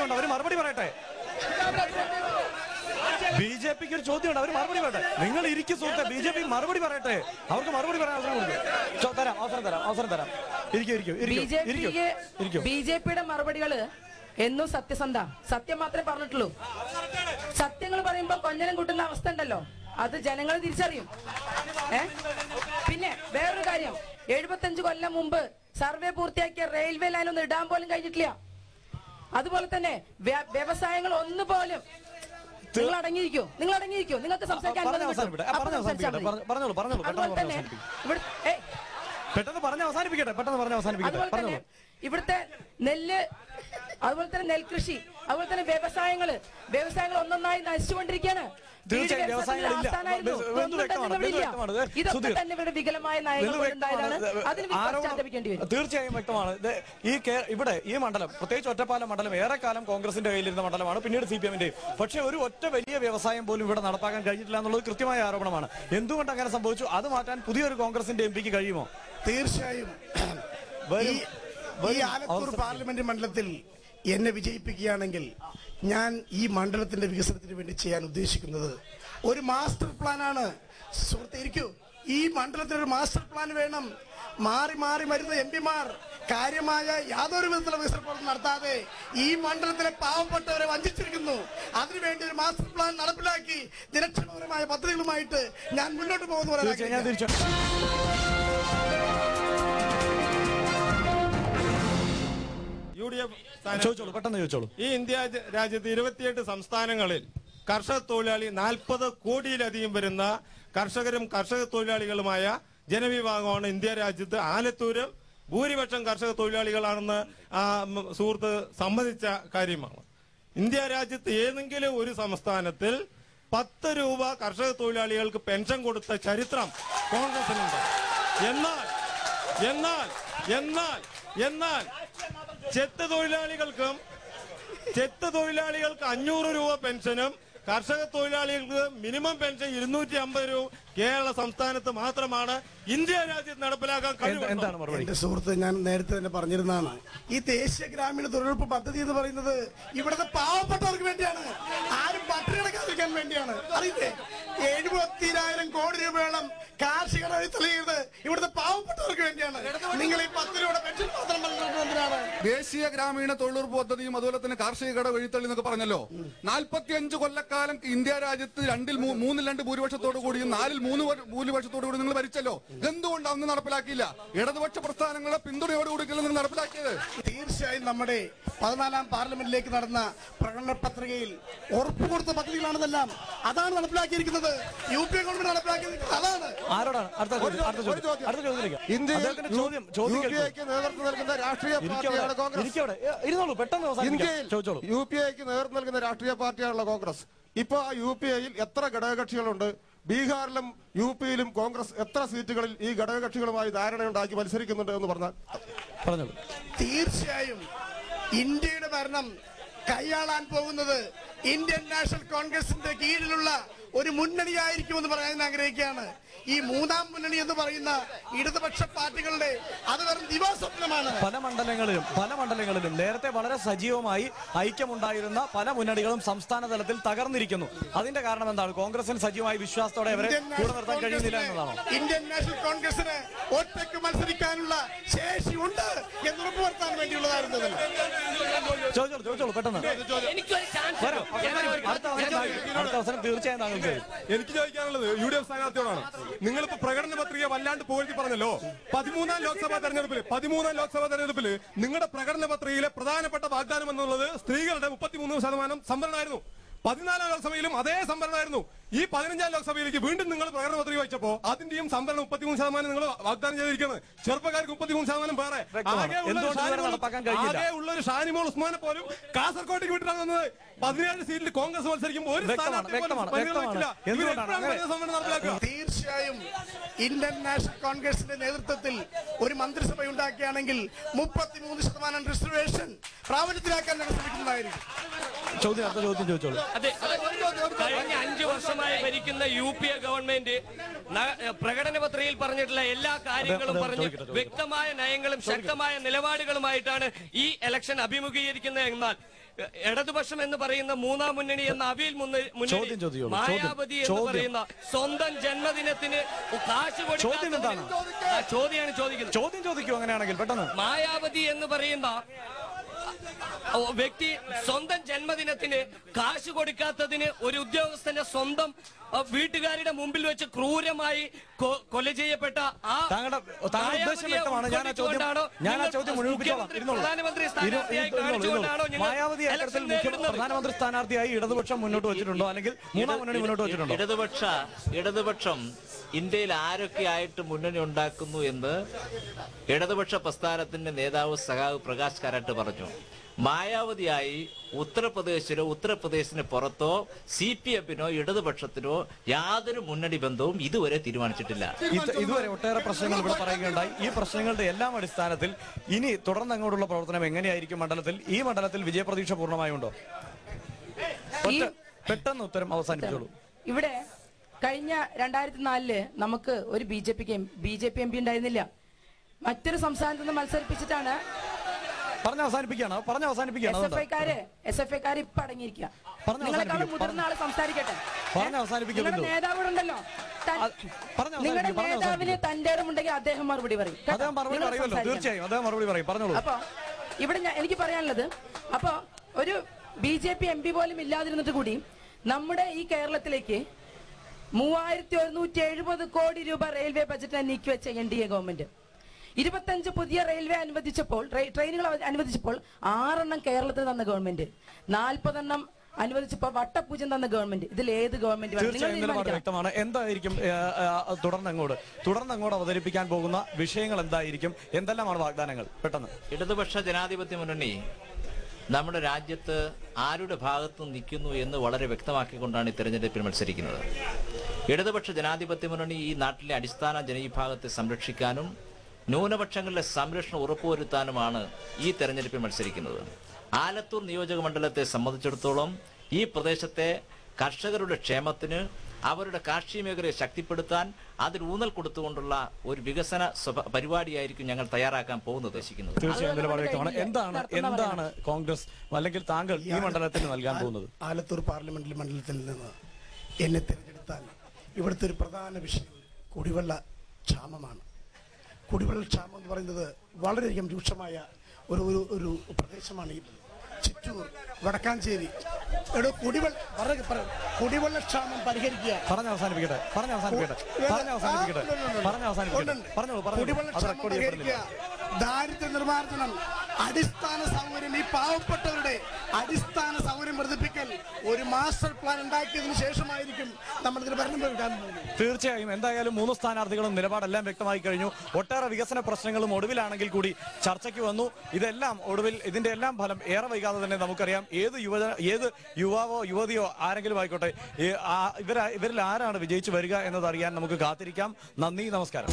ചോദ്യമുണ്ട്, അവർ മറുപടി പറയട്ടെ. ബിജെപിക്ക് ഒരു ചോദ്യമുണ്ട്, അവർ മറുപടി പറയട്ടെ. നിങ്ങൾ ഇരിക്കും സുഹൃത്തെ, ബിജെപി മറുപടി പറയട്ടെ. അവർക്ക് മറുപടി പറയാൻ അവസരം കൊടുക്കും. അവസരം തരാം. ബിജെപിയുടെ മറുപടികള് എന്നും സത്യസന്ധ, സത്യം മാത്രമേ പറഞ്ഞിട്ടുള്ളൂ. സത്യങ്ങൾ പറയുമ്പോ കൊഞ്ഞനം കൂട്ടുന്ന അവസ്ഥ ഉണ്ടല്ലോ, അത് ജനങ്ങൾ തിരിച്ചറിയും. പിന്നെ വേറൊരു കാര്യം, 75 കൊല്ലം മുമ്പ് സർവേ പൂർത്തിയാക്കിയ റെയിൽവേ ലൈൻ ഒന്നും ഇടാൻ പോലും കഴിഞ്ഞിട്ടില്ല. അതുപോലെ തന്നെ വ്യവസായങ്ങൾ ഒന്നുപോലും. നിങ്ങൾ അടങ്ങിയിരിക്കോ? നിങ്ങൾക്ക് സംസാരിക്കാൻ. ഇവിടുത്തെ നെല്ല്, അതുപോലെ തന്നെ നെൽകൃഷി, അതുപോലെ തന്നെ വ്യവസായങ്ങൾ ഒന്നൊന്നായി നശിച്ചുകൊണ്ടിരിക്കുകയാണ്. തീർച്ചയായും വ്യക്തമാണ്. ഇവിടെ ഈ മണ്ഡലം, പ്രത്യേകിച്ച് ഒറ്റപ്പാലം മണ്ഡലം, ഏറെക്കാലം കോൺഗ്രസിന്റെ കയ്യിലിരുന്ന മണ്ഡലമാണ്, പിന്നീട് CPM-ന്റെയും. പക്ഷേ ഒരു ഒറ്റ വലിയ വ്യവസായം പോലും ഇവിടെ നടപ്പാക്കാൻ കഴിഞ്ഞിട്ടില്ല എന്നുള്ളത് കൃത്യമായ ആരോപണമാണ്. എന്തുകൊണ്ട് അങ്ങനെ സംഭവിച്ചു? അത് മാറ്റാൻ പുതിയൊരു കോൺഗ്രസിന്റെ MP-ക്ക് കഴിയുമോ? തീർച്ചയായും ഈ ആലത്തൂർ പാർലമെന്റ് മണ്ഡലത്തിൽ എന്നെ വിജയിപ്പിക്കുകയാണെങ്കിൽ ഞാൻ ഈ മണ്ഡലത്തിന്റെ വികസനത്തിന് വേണ്ടി ചെയ്യാൻ ഉദ്ദേശിക്കുന്നത് ഒരു മാസ്റ്റർ പ്ലാനാണ്. സുഹൃത്തേ, ഇരിക്കൂ. ഈ മണ്ഡലത്തിന് ഒരു മാസ്റ്റർ പ്ലാൻ വേണം. മാറി വരുന്ന MP-മാർ കാര്യമായ യാതൊരു വിധത്തിലുള്ള വികസന പ്രവർത്തനം നടത്താതെ ഈ മണ്ഡലത്തിലെ പാവപ്പെട്ടവരെ വഞ്ചിച്ചിരിക്കുന്നു. അതിനുവേണ്ടി ഒരു മാസ്റ്റർ പ്ലാൻ നടപ്പിലാക്കി ജനക്ഷേമപരമായ പദ്ധതികളുമായിട്ട് ഞാൻ മുന്നോട്ട് പോകുന്നു. ഈ ഇന്ത്യ രാജ്യത്ത് 28 സംസ്ഥാനങ്ങളിൽ കർഷക തൊഴിലാളി 40 കോടിയിലധികം വരുന്ന കർഷകരും കർഷക തൊഴിലാളികളുമായ ജനവിഭാഗമാണ് ഇന്ത്യ രാജ്യത്ത്. ആലത്തൂരും ഭൂരിപക്ഷം കർഷക തൊഴിലാളികളാണെന്ന് സുഹൃത്ത് സമ്മതിച്ച കാര്യമാണ്. ഇന്ത്യ രാജ്യത്ത് ഏതെങ്കിലും ഒരു സംസ്ഥാനത്തിൽ 10 രൂപ കർഷക തൊഴിലാളികൾക്ക് പെൻഷൻ കൊടുത്ത ചരിത്രം കോൺഗ്രസിനുണ്ട്. എന്നാൽ ചെത്ത് തൊഴിലാളികൾക്ക് 500 രൂപ പെൻഷനും കർഷക തൊഴിലാളികൾക്ക് മിനിമം പെൻഷൻ 250 രൂപ കേരള സംസ്ഥാനത്ത് മാത്രമാണ് ഇന്ത്യ രാജ്യത്ത് നടപ്പിലാക്കാൻ കഴിയുന്നത്. എന്റെ സുഹൃത്ത്, ഞാൻ നേരത്തെ തന്നെ പറഞ്ഞിരുന്നതാണ്, ഈ ദേശീയ ഗ്രാമീണ തൊഴിലുറപ്പ് പദ്ധതി എന്ന് പറയുന്നത് ഇവിടുത്തെ പാവപ്പെട്ടവർക്ക് വേണ്ടിയാണ്, ആരും പട്ടിണി കിടക്കാതിരിക്കാൻ വേണ്ടിയാണ്. അറിയില്ലേ, 70,000 കോടി രൂപയോളം കാർഷിക തെളിയുന്നത് ഇവിടുത്തെ പാവപ്പെട്ടവർക്ക് വേണ്ടിയാണ്. നിങ്ങൾ ഈ 10 രൂപയുടെ പെൻഷൻ മാത്രം എന്തിനാണ്? ദേശീയ ഗ്രാമീണ തൊഴിലുറപ്പ് പദ്ധതിയും അതുപോലെ തന്നെ കാർഷിക കട വഴിത്തള്ളി എന്നൊക്കെ പറഞ്ഞല്ലോ. 45 കൊല്ലക്കാലം ഇന്ത്യ രാജ്യത്ത് 2 ഭൂരിപക്ഷത്തോടു കൂടിയും 4 ഭൂരിപക്ഷത്തോടു കൂടി നിങ്ങൾ ഭരിച്ചല്ലോ. എന്തുകൊണ്ട് അന്ന് നടപ്പിലാക്കിയില്ല? ഇടതുപക്ഷ പ്രസ്ഥാനങ്ങളുടെ പിന്തുണയോടുകൂടി നിങ്ങൾ നടപ്പിലാക്കിയത്. തീർച്ചയായും നമ്മുടെ 14ാം പാർലമെന്റിലേക്ക് നടന്ന പ്രകടന പത്രികയിൽ ഉറപ്പ് കൊടുത്ത പദ്ധതികളാണെന്നെല്ലാം. അതാണ് നടപ്പിലാക്കിയിരിക്കുന്നത്. UP ഗവൺമെന്റ് നടപ്പിലാക്കിയിരിക്കുന്നത് അതാണ്. യുപിഎക്ക് നേതൃത്വം നൽകുന്ന രാഷ്ട്രീയ പാർട്ടിയാണ് കോൺഗ്രസ്. യുപിഎക്ക് നേതൃത്വം നൽകുന്ന രാഷ്ട്രീയ പാർട്ടിയാണല്ലോ കോൺഗ്രസ്. ഇപ്പൊ ആ UPAയിൽ എത്ര ഘടകകക്ഷികളുണ്ട്? ബീഹാറിലും UPയിലും കോൺഗ്രസ് എത്ര സീറ്റുകളിൽ ഈ ഘടകകക്ഷികളുമായി ധാരണയുണ്ടാക്കി മത്സരിക്കുന്നുണ്ട് എന്ന് പറഞ്ഞാൽ തീർച്ചയായും ഇന്ത്യയുടെ ഭരണം കൈയാളാൻ പോകുന്നത് ഇന്ത്യൻ നാഷണൽ കോൺഗ്രസിന്റെ കീഴിലുള്ള ഒരു മുന്നണിയായിരിക്കുമെന്ന് പറയാൻ ആഗ്രഹിക്കുകയാണ്. ഈ മൂന്നാം മുന്നണി എന്ന് പറയുന്ന ഇടതുപക്ഷ പാർട്ടികളുടെ അത് വെറും ദിവാസ്വപ്നമാണ്. പല മണ്ഡലങ്ങളിലും നേരത്തെ വളരെ സജീവമായി ഐക്യമുണ്ടായിരുന്ന പല മുന്നണികളും സംസ്ഥാന തലത്തിൽ തകർന്നിരിക്കുന്നു. അതിന്റെ കാരണം എന്താണ്? കോൺഗ്രസിന് സജീവമായി വിശ്വാസത്തോടെ അവരെ കൂടെ നിർത്താൻ കഴിയുന്നില്ല എന്നതാണോ? ഇന്ത്യൻ നാഷണൽ കോൺഗ്രസിന് ഒറ്റയ്ക്ക് മത്സരിക്കാനുള്ള ശേഷി ഉണ്ട് എന്ന് ഉറപ്പുവരുത്താൻ വേണ്ടിയുള്ളതായിരുന്നു. ചോദിച്ചോളൂ പെട്ടെന്ന്. അടുത്ത അവസരം തീർച്ചയായും താങ്കൾക്ക്. എനിക്ക് ചോദിക്കാനുള്ളത് UDF സ്ഥാനാർത്ഥിയോടാണ്. നിങ്ങളിപ്പോ പ്രകടന പത്രിക വല്ലാണ്ട് പുകഴ്ത്തി പറഞ്ഞല്ലോ. 13ാം ലോക്സഭാ തെരഞ്ഞെടുപ്പിൽ നിങ്ങളുടെ പ്രകടന പത്രികയിലെ പ്രധാനപ്പെട്ട വാഗ്ദാനം എന്നുള്ളത് സ്ത്രീകളുടെ 33% സംവരണമായിരുന്നു. 14ാം ലോക്സഭയിലും അതേ സംവരണമായിരുന്നു. ഈ 15ാം ലോക്സഭയിലേക്ക് വീണ്ടും നിങ്ങൾ പ്രകടന പത്രിക വെച്ചപ്പോ അതിന്റെയും സംവരണം 33% നിങ്ങൾ വാഗ്ദാനം ചെയ്തിരിക്കുന്നത്. ചെറുപ്പക്കാർക്ക് 33% വേറെ. ആകെ ഉള്ള ഒരു ഷാനിമോൾ ഉസ്മാനെ പോലും കാസർകോട്ടേക്ക് വിട്ടിട്ടാണ് വന്നത്. 17 സീറ്റിൽ കോൺഗ്രസ് മത്സരിക്കുമ്പോൾ ഒരു തീർച്ചയായും ഇന്ത്യൻ നാഷണൽ കോൺഗ്രസിന്റെ നേതൃത്വത്തിൽ ഒരു മന്ത്രിസഭ ഉണ്ടാക്കുകയാണെങ്കിൽ 33% റിസർവേഷൻ പ്രാബല്യത്തിലാക്കാൻ ഞങ്ങൾ ശ്രമിക്കുന്നതായിരിക്കും. കഴിഞ്ഞ 5 വർഷമായി ഭരിക്കുന്ന UPA ഗവൺമെന്റ് പ്രകടന പത്രികയിൽ പറഞ്ഞിട്ടുള്ള എല്ലാ കാര്യങ്ങളും പറഞ്ഞ് വ്യക്തമായ നയങ്ങളും ശക്തമായ നിലപാടുകളുമായിട്ടാണ് ഈ ഇലക്ഷൻ അഭിമുഖീകരിക്കുന്നത്. എന്നാൽ ഇടതുപക്ഷം എന്ന് പറയുന്ന മൂന്നാം മുന്നണി എന്ന അവിൽ മുന്നണി മായാവതി എന്ന് പറയുന്ന സ്വന്തം ജന്മദിനത്തിന് കാശ് കൊടുക്കാൻ ചോദ്യമാണ് ചോദിക്കുന്നത്. ചോദ്യം ചോദിക്കൂ അങ്ങനെയാണെങ്കിൽ പെട്ടെന്ന്. മായാവതി എന്ന് പറയുന്ന വ്യക്തി സ്വന്തം ജന്മദിനത്തിന് കാശ് കൊടുക്കാത്തതിന് ഒരു ഉദ്യോഗസ്ഥന്റെ സ്വന്തം വീട്ടുകാരുടെ മുമ്പിൽ വെച്ച് ക്രൂരമായി കൊല ചെയ്യപ്പെട്ട ആ ഉദ്ദേശം വ്യക്തമാണ്. പ്രധാനമന്ത്രി സ്ഥാനാർത്ഥിയായി കാണിച്ചുകൊണ്ടാണോ പ്രധാനമന്ത്രി സ്ഥാനാർത്ഥിയായി ഇടതുപക്ഷം മുന്നോട്ട് വെച്ചിട്ടുണ്ടോ, അല്ലെങ്കിൽ മൂന്നാം മുന്നണി മുന്നോട്ട് വെച്ചിട്ടുണ്ടോ? ഇടതുപക്ഷം ഇന്ത്യയിൽ ആരൊക്കെയായിട്ട് മുന്നണി ഉണ്ടാക്കുന്നു എന്ന് ഇടതുപക്ഷ പ്രസ്ഥാനത്തിന്റെ നേതാവ് സഖാവ് പ്രകാശ് കാരാട്ട് പറഞ്ഞു. മായാവതിയായി ഉത്തർപ്രദേശിന് പുറത്തോ CPM-നോ ഇടതുപക്ഷത്തിനോ യാതൊരു മുന്നണി ബന്ധവും ഇതുവരെ തീരുമാനിച്ചിട്ടില്ല. ഇതുവരെ ഒട്ടേറെ പ്രശ്നങ്ങൾ ഇവിടെ പറയുകയുണ്ടായി. ഈ പ്രശ്നങ്ങളുടെ എല്ലാം അടിസ്ഥാനത്തിൽ ഇനി തുടർന്ന് അങ്ങോട്ടുള്ള പ്രവർത്തനം എങ്ങനെയായിരിക്കും മണ്ഡലത്തിൽ? ഈ മണ്ഡലത്തിൽ വിജയപ്രതീക്ഷ പൂർണ്ണമായുണ്ടോ? പെട്ടെന്ന് ഉത്തരം അവസാനിപ്പിച്ചോളൂ. ഇവിടെ കഴിഞ്ഞ 2004 നമുക്ക് ഒരു BJP MP ഉണ്ടായിരുന്നില്ല. മറ്റൊരു സംസ്ഥാനത്ത് നിന്ന് മത്സരിപ്പിച്ചിട്ടാണ്. SFIക്കാര് ഇപ്പൊ അടങ്ങിയിരിക്കുക. നിങ്ങളെക്കാളും മുതിർന്ന ആള് സംസാരിക്കട്ടെ. നിങ്ങളുടെ നേതാവുണ്ടല്ലോ, നിങ്ങളുടെ നേതാവിന് തന്റെ ഇടമുണ്ടെങ്കിൽ അദ്ദേഹം മറുപടി പറയും. അപ്പൊ ഇവിടെ എനിക്ക് പറയാനുള്ളത്, അപ്പൊ ഒരു BJP MP പോലും ഇല്ലാതിരുന്നിട്ട് കൂടി നമ്മുടെ ഈ കേരളത്തിലേക്ക് 3170 കോടി രൂപ റെയിൽവേ ബജറ്റ് നീക്കിവെച്ച NDA ഗവൺമെന്റ് 25 പുതിയ റെയിൽവേ ട്രെയിനുകൾ അനുവദിച്ചപ്പോൾ 6 എണ്ണം കേരളത്തിൽ തന്ന ഗവൺമെന്റ്, 40 എണ്ണം അനുവദിച്ചപ്പോൾ വട്ടപൂജ്യം തന്ന ഗവൺമെന്റ്. ഇതിൽ ഏത് ഗവൺമെന്റ് വ്യക്തമാണ്. എന്തായിരിക്കും തുടർന്നങ്ങോട്ട് അവതരിപ്പിക്കാൻ പോകുന്ന വിഷയങ്ങൾ എന്തായിരിക്കും? എന്തെല്ലാമാണ് വാഗ്ദാനങ്ങൾ? പെട്ടെന്ന്. ഇടതുപക്ഷ ജനാധിപത്യ മുന്നണി നമ്മുടെ രാജ്യത്ത് ആരുടെ ഭാഗത്ത് നിൽക്കുന്നു എന്ന് വളരെ വ്യക്തമാക്കിക്കൊണ്ടാണ് ഈ തെരഞ്ഞെടുപ്പിൽ മത്സരിക്കുന്നത്. ഇടതുപക്ഷ ജനാധിപത്യ മുന്നണി ഈ നാട്ടിലെ അടിസ്ഥാന ജനവിഭാഗത്തെ സംരക്ഷിക്കാനും ന്യൂനപക്ഷങ്ങളുടെ സംരക്ഷണം ഉറപ്പുവരുത്താനുമാണ് ഈ തെരഞ്ഞെടുപ്പിൽ മത്സരിക്കുന്നത്. ആലത്തൂർ നിയോജക മണ്ഡലത്തെ സംബന്ധിച്ചിടത്തോളം ഈ പ്രദേശത്തെ കർഷകരുടെ ക്ഷേമത്തിന്, അവരുടെ കാർഷിക മേഖലയെ ശക്തിപ്പെടുത്താൻ അതിൽ ഊന്നൽ കൊടുത്തുകൊണ്ടുള്ള ഒരു വികസന പരിപാടിയായിരിക്കും ഞങ്ങൾ തയ്യാറാക്കാൻ പോകുന്നത്. തീർച്ചയായും എന്താണ് കോൺഗ്രസ് അല്ലെങ്കിൽ താങ്കൾ ഈ മണ്ഡലത്തിന് നൽകാൻ പോകുന്നത്? ആലത്തൂർ പാർലമെന്റ് മണ്ഡലത്തിൽ നിന്ന് എന്നെ തിരഞ്ഞെടുത്താൽ ഇവിടുത്തെ ഒരു പ്രധാന വിഷയം കുടിവെള്ള ക്ഷാമമാണ്. കുടിവെള്ള ക്ഷാമം എന്ന് പറയുന്നത് വളരെയധികം രൂക്ഷമായ ഒരു പ്രദേശമാണ് ഈ ചിറ്റൂർ, വടക്കാഞ്ചേരി. കുടിവെള്ള ക്ഷാമം പരിഹരിക്കുക. കുടിവെള്ള ക്ഷാമം പരിഹരിക്കുക, ദാരിദ്ര്യ നിർമ്മാർജ്ജനം, അടിസ്ഥാന സൗകര്യം, ഈ പാവപ്പെട്ടവരുടെ അടിസ്ഥാന സൗകര്യം വർദ്ധിപ്പിക്കൽ ഒരു മാസ്റ്റർ പ്ലാൻ ഉണ്ടാക്കിയതിനു ശേഷമായിരിക്കും നമ്മൾ ഇതിന് ഭരണം പ്രഖ്യാപിക്കാൻ പോകുന്നത്. തീർച്ചയായും. എന്തായാലും 3 സ്ഥാനാർത്ഥികളും നിലപാടെല്ലാം വ്യക്തമായി കഴിഞ്ഞു. ഒട്ടേറെ വികസന പ്രശ്നങ്ങളും ഒടുവിലാണെങ്കിൽ കൂടി ചർച്ചയ്ക്ക് വന്നു. ഇതിന്റെ എല്ലാം ഫലം ഏറെ വൈകാതെ തന്നെ നമുക്കറിയാം. ഏത് യുവാവോ യുവതിയോ ആരെങ്കിലും ആയിക്കോട്ടെ, ഇവരിൽ ആരാണ് വിജയിച്ചു വരിക എന്നതറിയാൻ നമുക്ക് കാത്തിരിക്കാം. നന്ദി, നമസ്കാരം.